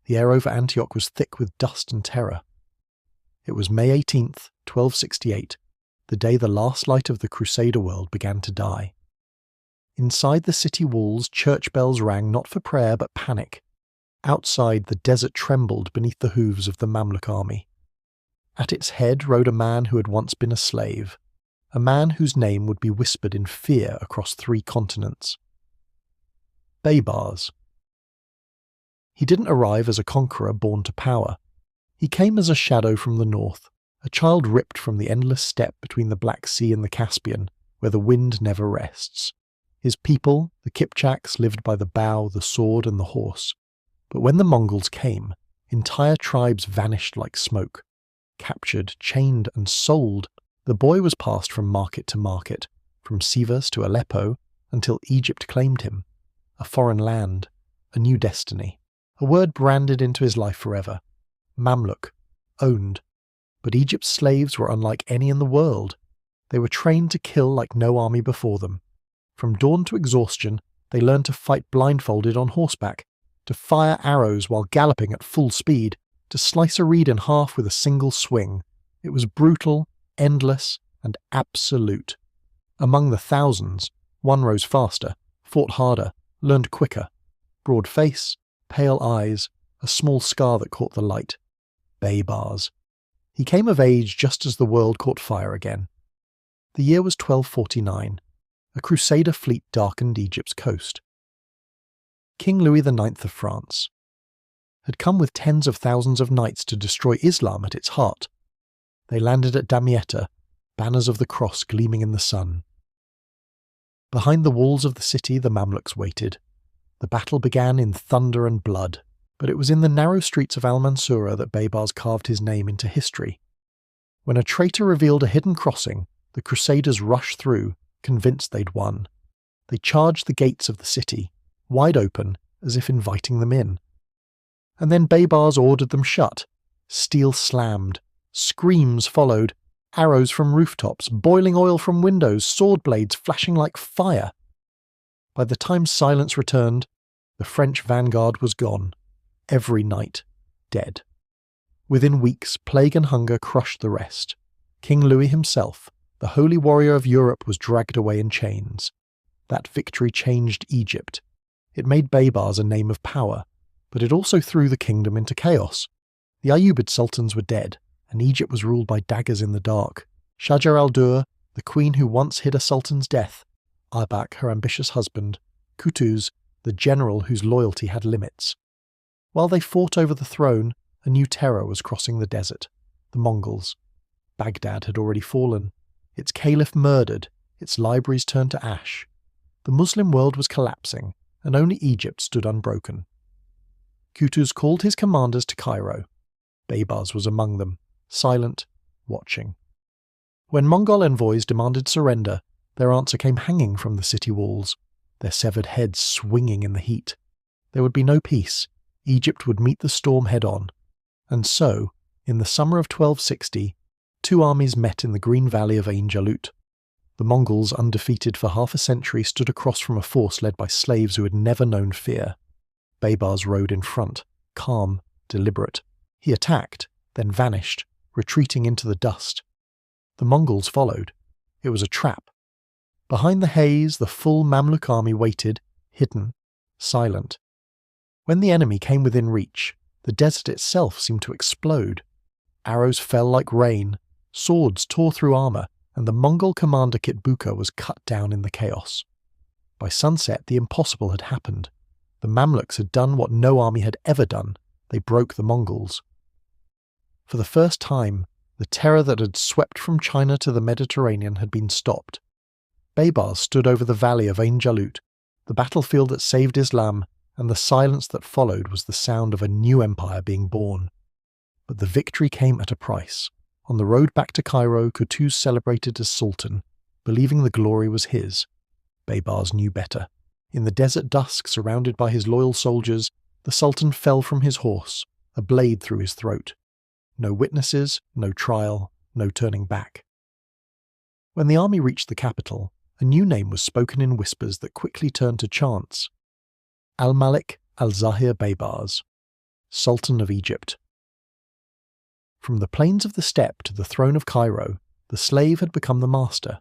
The air over Antioch was thick with dust and terror. It was May 18th, 1268, the day the last light of the Crusader world began to die. Inside the city walls, church bells rang not for prayer but panic. Outside, the desert trembled beneath the hooves of the Mamluk army. At its head rode a man who had once been a slave, a man whose name would be whispered in fear across 3 continents. Baybars. He didn't arrive as a conqueror born to power. He came as a shadow from the north, a child ripped from the endless steppe between the Black Sea and the Caspian, where the wind never rests. His people, the Kipchaks, lived by the bow, the sword, and the horse. But when the Mongols came, entire tribes vanished like smoke. Captured, chained, and sold, the boy was passed from market to market, from Sivas to Aleppo, until Egypt claimed him. A foreign land, a new destiny, a word branded into his life forever. Mamluk, owned. But Egypt's slaves were unlike any in the world. They were trained to kill like no army before them. From dawn to exhaustion, they learned to fight blindfolded on horseback, to fire arrows while galloping at full speed, to slice a reed in half with a single swing. It was brutal, endless, and absolute. Among the thousands, one rose faster, fought harder, learned quicker. Broad face, pale eyes, a small scar that caught the light. Baybars. He came of age just as the world caught fire again. The year was 1249. A Crusader fleet darkened Egypt's coast. King Louis IX of France had come with tens of thousands of knights to destroy Islam at its heart. They landed at Damietta, banners of the cross gleaming in the sun. Behind the walls of the city the Mamluks waited. The battle began in thunder and blood, but it was in the narrow streets of al-Mansura that Baybars carved his name into history. When a traitor revealed a hidden crossing, the Crusaders rushed through, convinced they'd won. They charged the gates of the city, wide open, as if inviting them in. And then Baybars ordered them shut. Steel slammed. Screams followed. Arrows from rooftops, boiling oil from windows, sword blades flashing like fire. By the time silence returned, the French vanguard was gone. Every knight dead. Within weeks, plague and hunger crushed the rest. King Louis himself, the holy warrior of Europe, was dragged away in chains. That victory changed Egypt. It made Baybars a name of power, but it also threw the kingdom into chaos. The Ayyubid sultans were dead, and Egypt was ruled by daggers in the dark. Shajar al-Durr, the queen who once hid a sultan's death, Aybak, her ambitious husband, Qutuz, the general whose loyalty had limits. While they fought over the throne, a new terror was crossing the desert, the Mongols. Baghdad had already fallen, its caliph murdered, its libraries turned to ash. The Muslim world was collapsing, and only Egypt stood unbroken. Qutuz called his commanders to Cairo. Baybars was among them, silent, watching. When Mongol envoys demanded surrender, their answer came hanging from the city walls, their severed heads swinging in the heat. There would be no peace. Egypt would meet the storm head-on. And so, in the summer of 1260, 2 armies met in the green valley of Ain Jalut. The Mongols, undefeated for half a century, stood across from a force led by slaves who had never known fear. Baybars rode in front, calm, deliberate. He attacked, then vanished, retreating into the dust. The Mongols followed. It was a trap. Behind the haze, the full Mamluk army waited, hidden, silent. When the enemy came within reach, the desert itself seemed to explode. Arrows fell like rain, swords tore through armour, and the Mongol commander Kitbuka was cut down in the chaos. By sunset, the impossible had happened. The Mamluks had done what no army had ever done. They broke the Mongols. For the first time, the terror that had swept from China to the Mediterranean had been stopped. Baybars stood over the valley of Ain Jalut, the battlefield that saved Islam, and the silence that followed was the sound of a new empire being born. But the victory came at a price. On the road back to Cairo, Qutuz celebrated as Sultan, believing the glory was his. Baybars knew better. In the desert dusk, surrounded by his loyal soldiers, the Sultan fell from his horse, a blade through his throat. No witnesses, no trial, no turning back. When the army reached the capital, a new name was spoken in whispers that quickly turned to chants. Al-Malik, al-Ẓāhir Baybars. Sultan of Egypt. From the plains of the steppe to the throne of Cairo, the slave had become the master.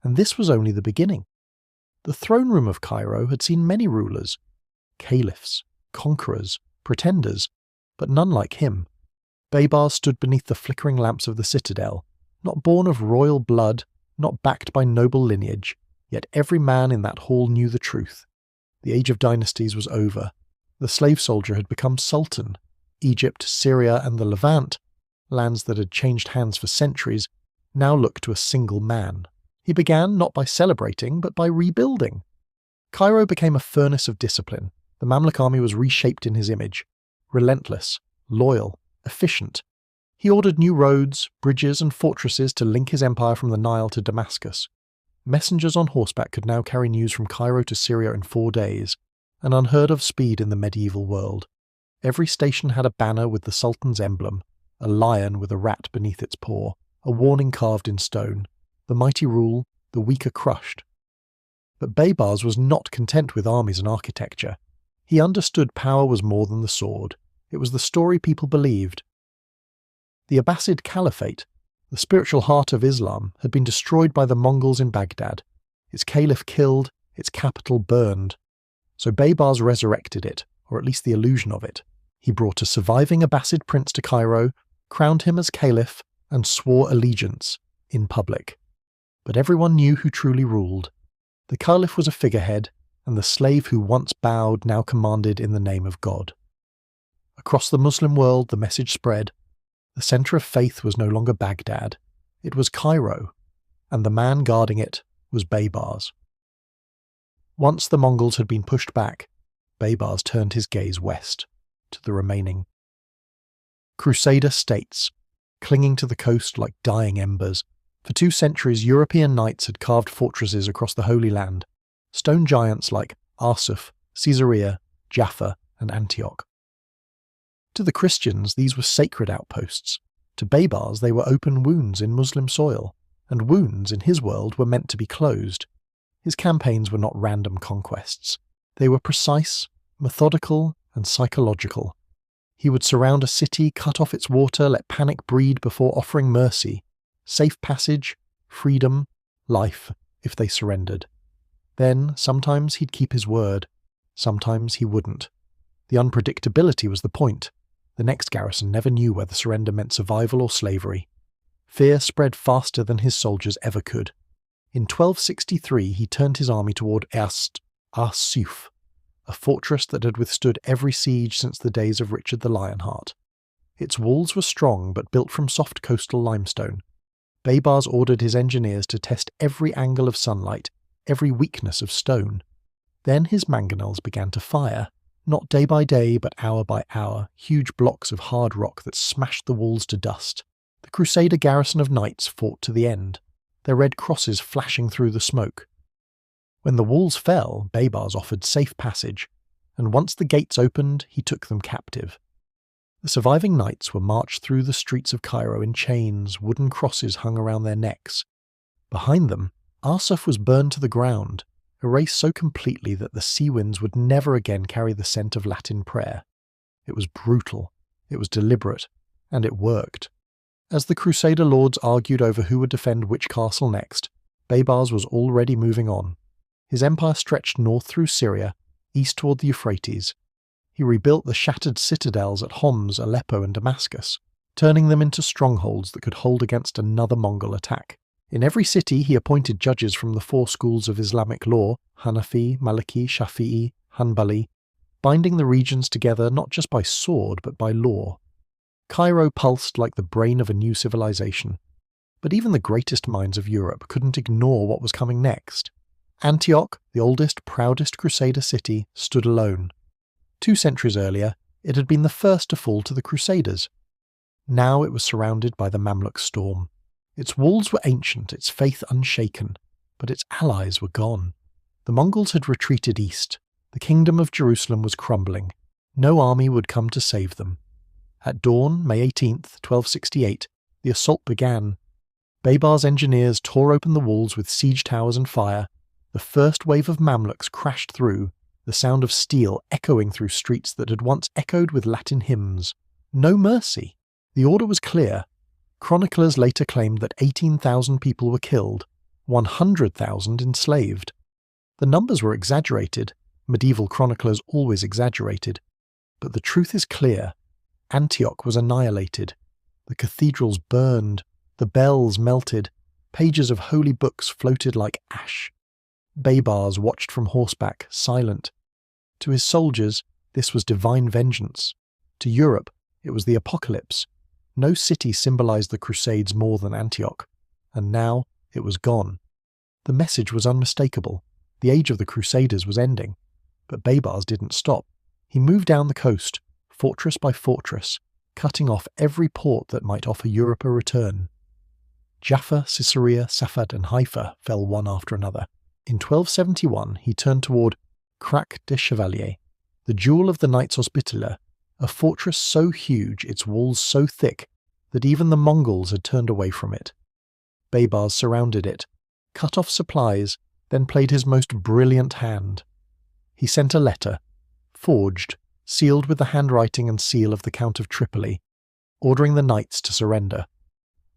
And this was only the beginning. The throne room of Cairo had seen many rulers, caliphs, conquerors, pretenders, but none like him. Baybars stood beneath the flickering lamps of the citadel, not born of royal blood, not backed by noble lineage, yet every man in that hall knew the truth. The age of dynasties was over. The slave soldier had become sultan. Egypt, Syria, and the Levant, lands that had changed hands for centuries, now looked to a single man. He began not by celebrating, but by rebuilding. Cairo became a furnace of discipline. The Mamluk army was reshaped in his image. Relentless, loyal, efficient. He ordered new roads, bridges, and fortresses to link his empire from the Nile to Damascus. Messengers on horseback could now carry news from Cairo to Syria in 4 days, an unheard of speed in the medieval world. Every station had a banner with the Sultan's emblem, a lion with a rat beneath its paw, a warning carved in stone. The mighty rule, the weaker crushed. But Baybars was not content with armies and architecture. He understood power was more than the sword. It was the story people believed. The Abbasid Caliphate, the spiritual heart of Islam, had been destroyed by the Mongols in Baghdad, its caliph killed, its capital burned. So Baybars resurrected it, or at least the illusion of it. He brought a surviving Abbasid prince to Cairo, crowned him as caliph, and swore allegiance in public. But everyone knew who truly ruled. The caliph was a figurehead, and the slave who once bowed now commanded in the name of God. Across the Muslim world the message spread. The centre of faith was no longer Baghdad, it was Cairo, and the man guarding it was Baybars. Once the Mongols had been pushed back, Baybars turned his gaze west, to the remaining. Crusader states, clinging to the coast like dying embers. For 2 centuries European knights had carved fortresses across the Holy Land, stone giants like Arsuf, Caesarea, Jaffa, and Antioch. To the Christians, these were sacred outposts. To Baybars, they were open wounds in Muslim soil, and wounds in his world were meant to be closed. His campaigns were not random conquests. They were precise, methodical, and psychological. He would surround a city, cut off its water, let panic breed before offering mercy, safe passage, freedom, life, if they surrendered. Then, sometimes he'd keep his word, sometimes he wouldn't. The unpredictability was the point. The next garrison never knew whether surrender meant survival or slavery. Fear spread faster than his soldiers ever could. In 1263 he turned his army toward Arsuf, a fortress that had withstood every siege since the days of Richard the Lionheart. Its walls were strong but built from soft coastal limestone. Baybars ordered his engineers to test every angle of sunlight, every weakness of stone. Then his mangonels began to fire. Not day by day, but hour by hour, huge blocks of hard rock that smashed the walls to dust. The Crusader garrison of knights fought to the end, their red crosses flashing through the smoke. When the walls fell, Baybars offered safe passage, and once the gates opened, he took them captive. The surviving knights were marched through the streets of Cairo in chains, wooden crosses hung around their necks. Behind them, Arsuf was burned to the ground, erased so completely that the sea winds would never again carry the scent of Latin prayer. It was brutal, it was deliberate, and it worked. As the Crusader lords argued over who would defend which castle next, Baybars was already moving on. His empire stretched north through Syria, east toward the Euphrates. He rebuilt the shattered citadels at Homs, Aleppo, and Damascus, turning them into strongholds that could hold against another Mongol attack. In every city he appointed judges from the 4 schools of Islamic law, Hanafi, Maliki, Shafi'i, Hanbali, binding the regions together not just by sword but by law. Cairo pulsed like the brain of a new civilization. But even the greatest minds of Europe couldn't ignore what was coming next. Antioch, the oldest, proudest Crusader city, stood alone. 2 centuries earlier, it had been the first to fall to the Crusaders. Now it was surrounded by the Mamluk storm. Its walls were ancient, its faith unshaken, but its allies were gone. The Mongols had retreated east. The kingdom of Jerusalem was crumbling. No army would come to save them. At dawn, May 18th, 1268, the assault began. Baybars' engineers tore open the walls with siege towers and fire. The first wave of Mamluks crashed through, the sound of steel echoing through streets that had once echoed with Latin hymns. No mercy. The order was clear. Chroniclers later claimed that 18,000 people were killed, 100,000 enslaved. The numbers were exaggerated. Medieval chroniclers always exaggerated. But the truth is clear. Antioch was annihilated. The cathedrals burned. The bells melted. Pages of holy books floated like ash. Baybars watched from horseback, silent. To his soldiers, this was divine vengeance. To Europe, it was the apocalypse. No city symbolized the Crusades more than Antioch. And now, it was gone. The message was unmistakable. The age of the Crusaders was ending. But Baybars didn't stop. He moved down the coast, fortress by fortress, cutting off every port that might offer Europe a return. Jaffa, Caesarea, Safed and Haifa fell one after another. In 1271 he turned toward Crac des Chevaliers, the jewel of the Knights Hospitaller, a fortress so huge, its walls so thick, that even the Mongols had turned away from it. Baybars surrounded it, cut off supplies, then played his most brilliant hand. He sent a letter, forged, sealed with the handwriting and seal of the Count of Tripoli, ordering the knights to surrender.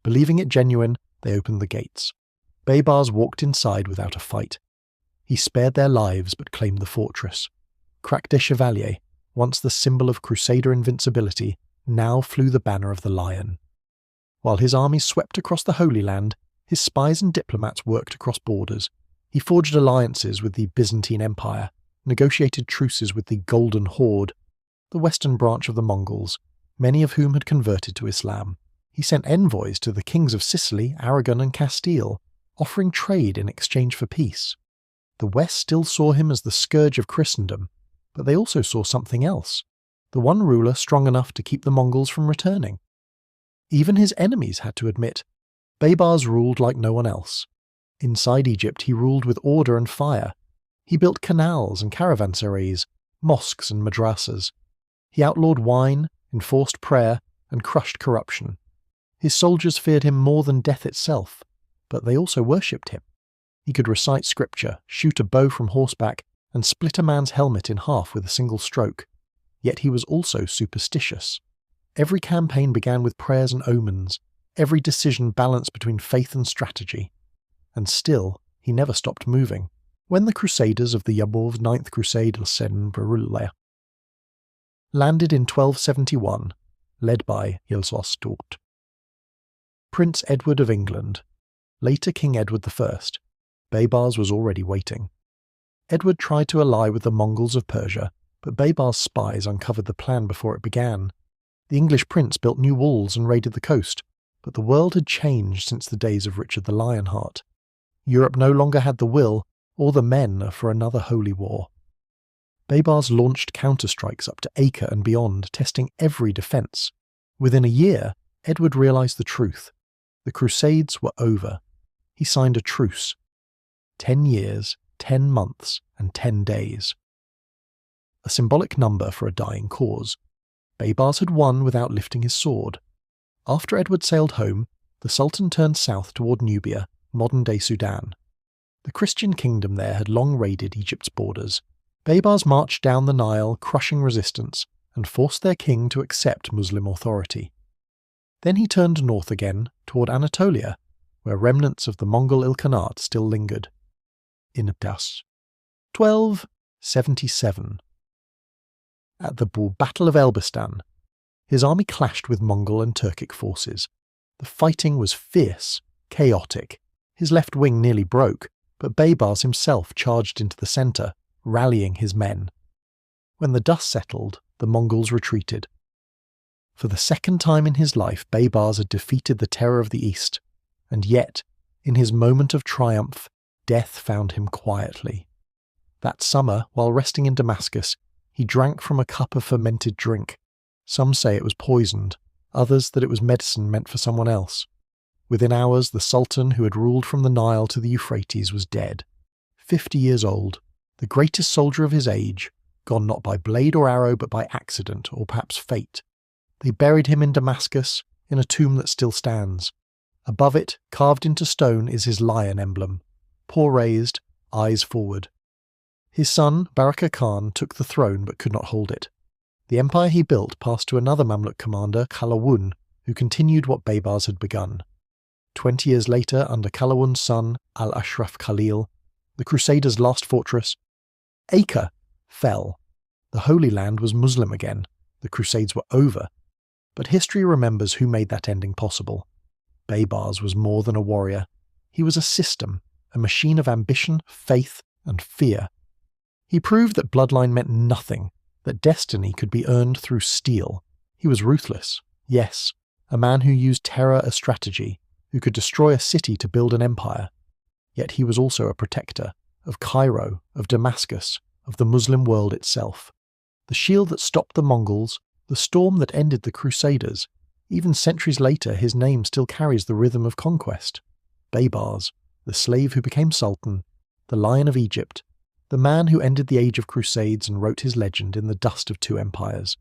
Believing it genuine, they opened the gates. Baybars walked inside without a fight. He spared their lives but claimed the fortress. Crac des Chevaliers, once the symbol of Crusader invincibility, now flew the banner of the lion. While his armies swept across the Holy Land, his spies and diplomats worked across borders. He forged alliances with the Byzantine Empire, negotiated truces with the Golden Horde, the western branch of the Mongols, many of whom had converted to Islam. He sent envoys to the kings of Sicily, Aragon and Castile, offering trade in exchange for peace. The West still saw him as the scourge of Christendom, but they also saw something else, the one ruler strong enough to keep the Mongols from returning. Even his enemies had to admit, Baybars ruled like no one else. Inside Egypt he ruled with order and fire. He built canals and caravanserais, mosques and madrasas. He outlawed wine, enforced prayer, and crushed corruption. His soldiers feared him more than death itself, but they also worshipped him. He could recite scripture, shoot a bow from horseback, and split a man's helmet in half with a single stroke. Yet he was also superstitious. Every campaign began with prayers and omens, every decision balanced between faith and strategy. And still, he never stopped moving. When the Crusaders of the Yabov's Ninth Crusade landed in 1271, led by al-Ẓāhir, Prince Edward of England, later King Edward I, Baybars was already waiting. Edward tried to ally with the Mongols of Persia, but Baybars' spies uncovered the plan before it began. The English prince built new walls and raided the coast, but the world had changed since the days of Richard the Lionheart. Europe no longer had the will or the men for another holy war. Baybars launched counterstrikes up to Acre and beyond, testing every defence. Within a year, Edward realised the truth. The Crusades were over. He signed a truce. 10 years, 10 months, and 10 days. A symbolic number for a dying cause. Baybars had won without lifting his sword. After Edward sailed home, the Sultan turned south toward Nubia, modern-day Sudan. The Christian kingdom there had long raided Egypt's borders. Baybars marched down the Nile, crushing resistance, and forced their king to accept Muslim authority. Then he turned north again, toward Anatolia, where remnants of the Mongol Ilkhanate still lingered. In 1277. At the Battle of Elbistan, his army clashed with Mongol and Turkic forces. The fighting was fierce, chaotic. His left wing nearly broke, but Baybars himself charged into the centre, rallying his men. When the dust settled, the Mongols retreated. For the second time in his life, Baybars had defeated the terror of the East, and yet, in his moment of triumph, death found him quietly. That summer, while resting in Damascus, he drank from a cup of fermented drink. Some say it was poisoned, others that it was medicine meant for someone else. Within hours, the Sultan who had ruled from the Nile to the Euphrates was dead. 50 years old, the greatest soldier of his age, gone not by blade or arrow but by accident or perhaps fate. They buried him in Damascus, in a tomb that still stands. Above it, carved into stone, is his lion emblem, paw raised, eyes forward. His son, Barakah Khan, took the throne but could not hold it. The empire he built passed to another Mamluk commander, Qalawun, who continued what Baybars had begun. 20 years later, under Qalawun's son, al-Ashraf Khalil, the Crusaders' last fortress, Acre, fell. The Holy Land was Muslim again. The Crusades were over. But history remembers who made that ending possible. Baybars was more than a warrior. He was a system, a machine of ambition, faith, and fear. He proved that bloodline meant nothing, that destiny could be earned through steel. He was ruthless, yes, a man who used terror as strategy, who could destroy a city to build an empire. Yet he was also a protector, of Cairo, of Damascus, of the Muslim world itself. The shield that stopped the Mongols, the storm that ended the Crusaders. Even centuries later, his name still carries the rhythm of conquest. Baybars, the slave who became Sultan, the Lion of Egypt, the man who ended the age of Crusades and wrote his legend in the dust of two empires.